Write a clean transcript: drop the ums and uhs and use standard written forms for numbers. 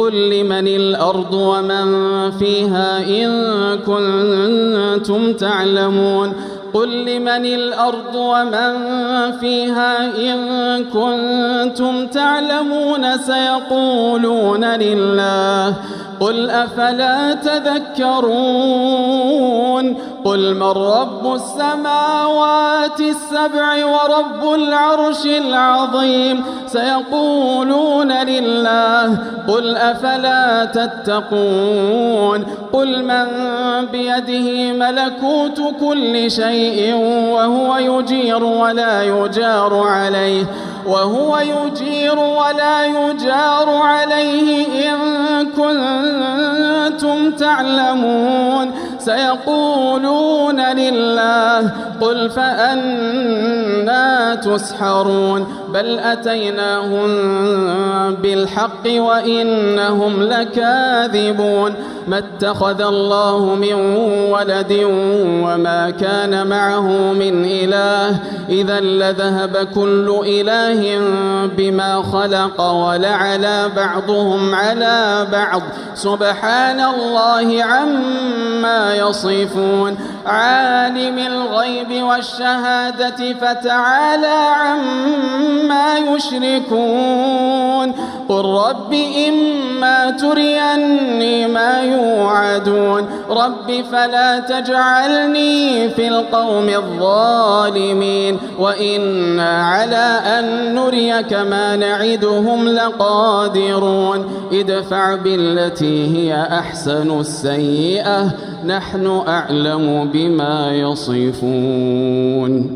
قل لمن الأرض ومن فيها إن كنتم تعلمون قل لمن الأرض ومن فيها إن كنتم تعلمون سيقولون لله قل أفلا تذكرون قل من رب السماوات السبع ورب العرش العظيم سيقولون لله قل أفلا تتقون قل من بيده ملكوت كل شيء وهو يجير ولا يجار عليه إن كنتم تعلمون سيقولون لله قل فأنى تسحرون بل أتيناهم بالحق وإنهم لكاذبون ما اتخذ الله من ولد وما كان معه من إله إذا لذهب كل إله بما خلق ولعلى بعضهم على بعض سبحان الله عما يصفون عالم الغيب والشهادة فتعالى عما يشركون قل رب إما تريني ما يوعدون رب فلا تجعلني في القوم الظالمين وإنا على أن نريك ما نعدهم لقادرون ادفع بالتي هي أحسن السيئة نحن أعلم بما يصفون.